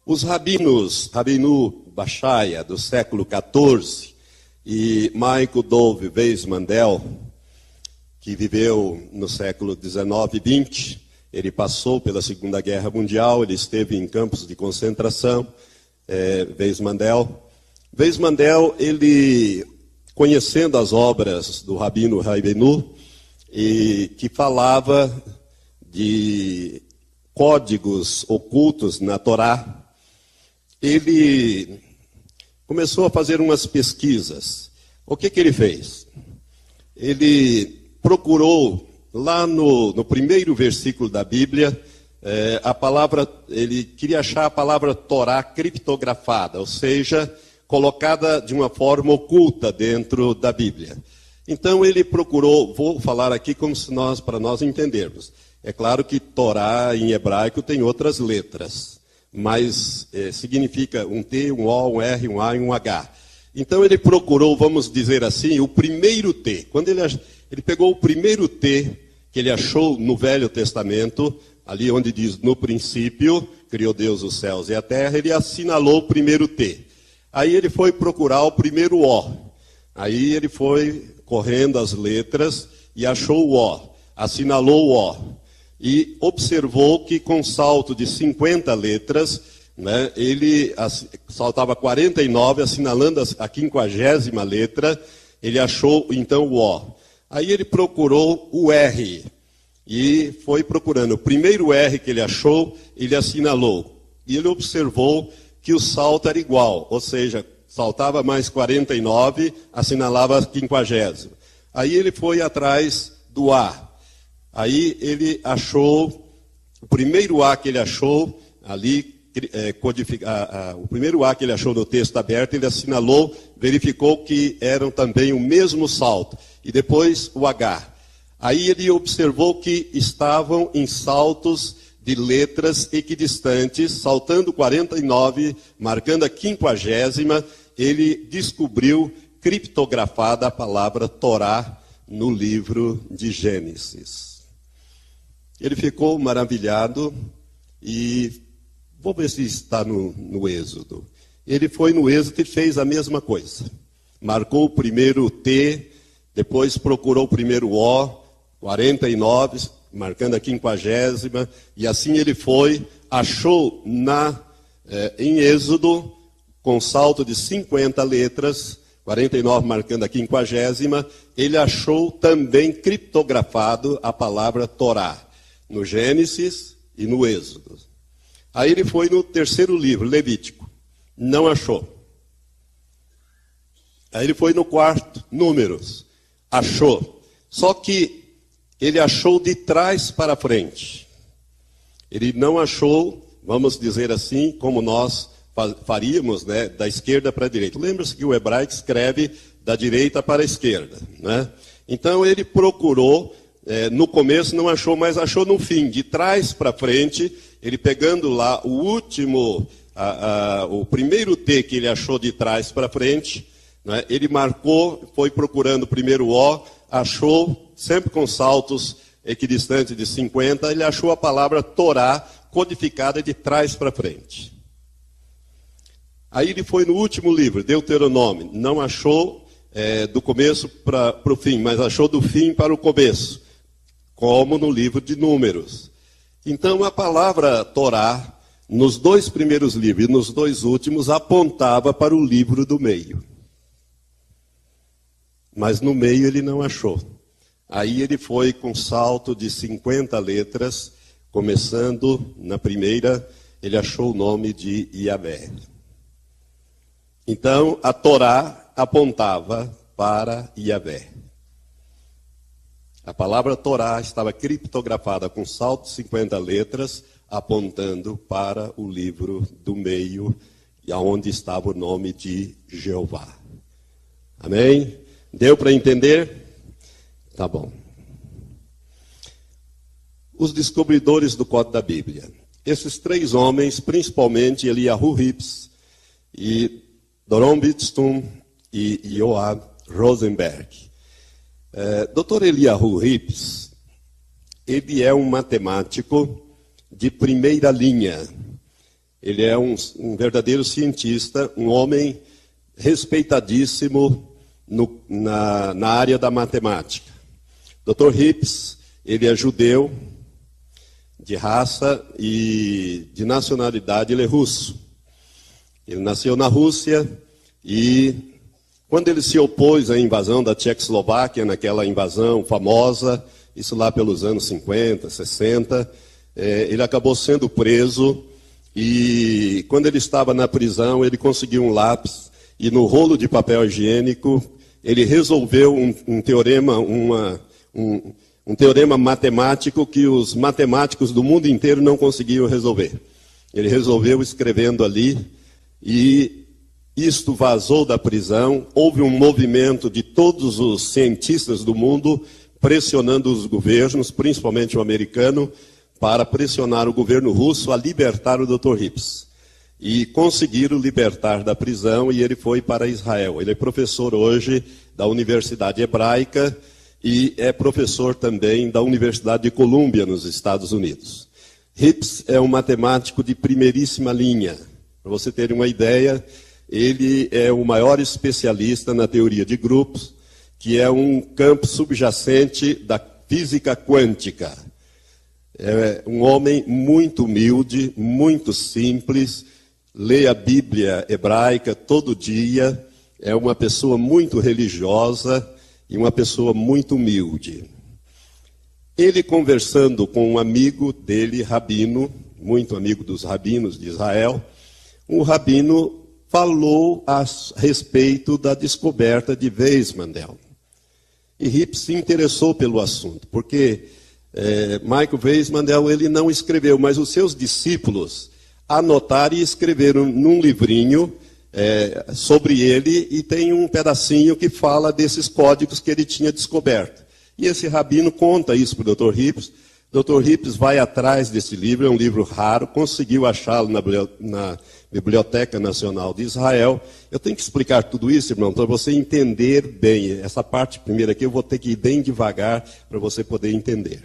Os rabinos, Rabinu Bashaya, do século XIV, e Michael Dove Weizmann-Mandel, que viveu no século XIX e XX, ele passou pela Segunda Guerra Mundial, ele esteve em campos de concentração, Weizmann-Mandel. Weizmann-Mandel, ele, conhecendo as obras do Rabino Rabbeinu, e que falava de códigos ocultos na Torá, ele começou a fazer umas pesquisas. O que ele fez? Ele procurou, lá no primeiro versículo da Bíblia, a palavra, ele queria achar a palavra Torá criptografada, ou seja, colocada de uma forma oculta dentro da Bíblia. Então ele procurou, vou falar aqui como se para nós entendermos. É claro que Torá em hebraico tem outras letras, mas significa um T, um O, um R, um A e um H. Então ele procurou, vamos dizer assim, o primeiro T. Quando ele pegou o primeiro T que ele achou no Velho Testamento, ali onde diz, no princípio, criou Deus os céus e a terra, ele assinalou o primeiro T. Aí ele foi procurar o primeiro O. Aí ele foi correndo as letras e achou o O, assinalou o O. E observou que com salto de 50 letras, né, ele saltava 49, assinalando a 50ª letra, ele achou então o O. Aí ele procurou o R, e foi procurando. O primeiro R que ele achou, ele assinalou. E ele observou que o salto era igual, ou seja, saltava mais 49, assinalava a 50ª. Aí ele foi atrás do A. Aí ele achou, o primeiro A que ele achou, ali, o primeiro A que ele achou no texto aberto, ele assinalou, verificou que eram também o mesmo salto. E depois o H. Aí ele observou que estavam em saltos de letras equidistantes, saltando 49, marcando a 50ª, ele descobriu criptografada a palavra Torá no livro de Gênesis. Ele ficou maravilhado e vou ver se está no Êxodo. Ele foi no Êxodo e fez a mesma coisa. Marcou o primeiro T, depois procurou o primeiro O, 49, marcando a 50ª, e assim ele foi, achou em Êxodo, com salto de 50 letras, 49 marcando a 50ª, ele achou também criptografado a palavra Torá, no Gênesis e no Êxodo. Aí ele foi no terceiro livro, Levítico, não achou. Aí ele foi no quarto, Números, achou. Só que ele achou de trás para frente. Ele não achou, vamos dizer assim, como nós faríamos, né, da esquerda para a direita. Lembra-se que o hebraico escreve da direita para a esquerda, né? Então ele procurou, no começo não achou, mas achou no fim, de trás para frente, ele pegando lá o último, o primeiro T que ele achou de trás para frente, né, ele marcou, foi procurando o primeiro O, achou, sempre com saltos equidistantes de 50, ele achou a palavra Torá codificada de trás para frente. Aí ele foi no último livro, Deuteronômio, não achou do começo para o fim, mas achou do fim para o começo, como no livro de Números. Então a palavra Torá, nos dois primeiros livros e nos dois últimos, apontava para o livro do meio. Mas no meio ele não achou. Aí ele foi com salto de 50 letras, começando na primeira, ele achou o nome de Yahvé. Então a Torá apontava para Yahvé. A palavra Torá estava criptografada com salto de 50 letras, apontando para o livro do meio, onde estava o nome de Jeová. Amém? Deu para entender? Tá bom. Os descobridores do Código da Bíblia. Esses três homens, principalmente Eliyahu Rips, e Doron Witztum e Yoav Rosenberg. Dr. Eliyahu Rips, ele é um matemático de primeira linha. Ele é um verdadeiro cientista, um homem respeitadíssimo na área da matemática. Dr. Hips, ele é judeu, de raça e de nacionalidade, ele é russo. Ele nasceu na Rússia e, quando ele se opôs à invasão da Tchecoslováquia, naquela invasão famosa, isso lá pelos anos 50, 60, ele acabou sendo preso e, quando ele estava na prisão, ele conseguiu um lápis e, no rolo de papel higiênico, ele resolveu um teorema, um teorema matemático que os matemáticos do mundo inteiro não conseguiam resolver. Ele resolveu escrevendo ali, e isto vazou da prisão. Houve um movimento de todos os cientistas do mundo pressionando os governos, principalmente o americano, para pressionar o governo russo a libertar o Dr. Hips. E conseguiram libertar da prisão e ele foi para Israel. Ele é professor hoje da Universidade Hebraica e é professor também da Universidade de Colômbia, nos Estados Unidos. Hips é um matemático de primeiríssima linha. Para você ter uma ideia, ele é o maior especialista na teoria de grupos, que é um campo subjacente da física quântica. É um homem muito humilde, muito simples, lê a Bíblia hebraica todo dia, é uma pessoa muito religiosa e uma pessoa muito humilde. Ele, conversando com um amigo dele, rabino, muito amigo dos rabinos de Israel, o rabino falou a respeito da descoberta de Weizmann. E Hips se interessou pelo assunto, porque Michael Weizmann ele não escreveu, mas os seus discípulos anotaram e escreveram num livrinho sobre ele, e tem um pedacinho que fala desses códigos que ele tinha descoberto. E esse rabino conta isso para o Dr. Hips. Dr. Hips vai atrás desse livro, é um livro raro, conseguiu achá-lo na Biblioteca Nacional de Israel. Eu tenho que explicar tudo isso, irmão, para você entender bem. Essa parte primeira aqui eu vou ter que ir bem devagar para você poder entender.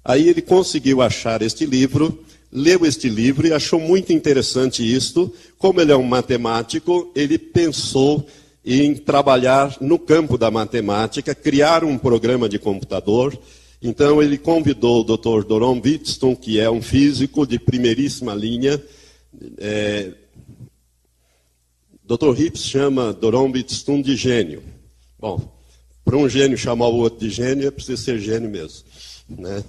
Aí ele conseguiu achar este livro, leu este livro e achou muito interessante isto. Como ele é um matemático, ele pensou em trabalhar no campo da matemática, criar um programa de computador. Então ele convidou o Dr. Doron Wittstoom, que é um físico de primeiríssima linha. Dr. Hips chama Doron Wittstoom de gênio. Bom, para um gênio chamar o outro de gênio, é preciso ser gênio mesmo, né?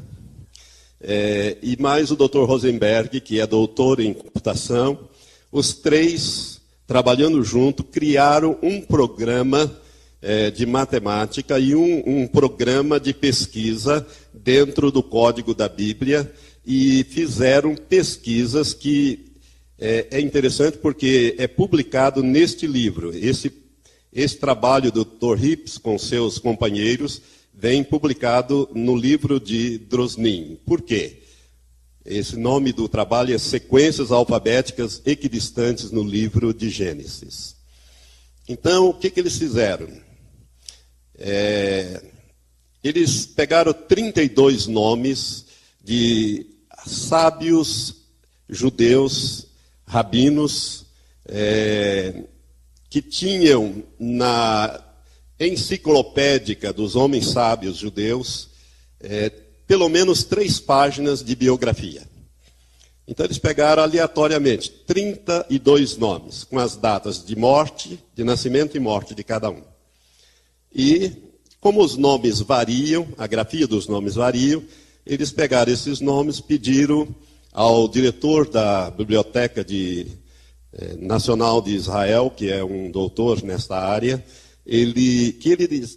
E mais o Dr. Rosenberg, que é doutor em computação. Os três, trabalhando junto, criaram um programa de matemática e um programa de pesquisa dentro do código da Bíblia, e fizeram pesquisas que é interessante porque é publicado neste livro. Esse trabalho do Dr. Hips com seus companheiros vem publicado no livro de Drosnin. Por quê? Esse nome do trabalho é Sequências Alfabéticas Equidistantes no Livro de Gênesis. Então, o que eles fizeram? Eles pegaram 32 nomes de sábios judeus, rabinos, que tinham na enciclopédica dos homens sábios judeus pelo menos 3 páginas de biografia. Então eles pegaram aleatoriamente 32 nomes, com as datas de morte, de nascimento e morte de cada um. E, como os nomes variam, a grafia dos nomes variam, eles pegaram esses nomes, pediram ao diretor da Biblioteca Nacional de Israel, que é um doutor nessa área, que ele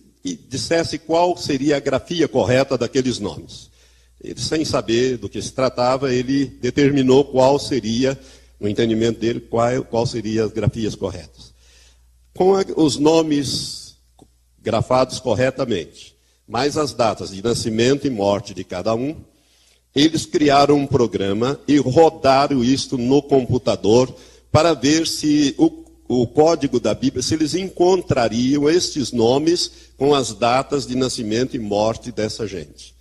dissesse qual seria a grafia correta daqueles nomes. Ele, sem saber do que se tratava, ele determinou qual seria, no entendimento dele, qual seriam as grafias corretas. Com os nomes grafados corretamente, mais as datas de nascimento e morte de cada um, eles criaram um programa e rodaram isto no computador para ver se o código da Bíblia, se eles encontrariam estes nomes com as datas de nascimento e morte dessa gente.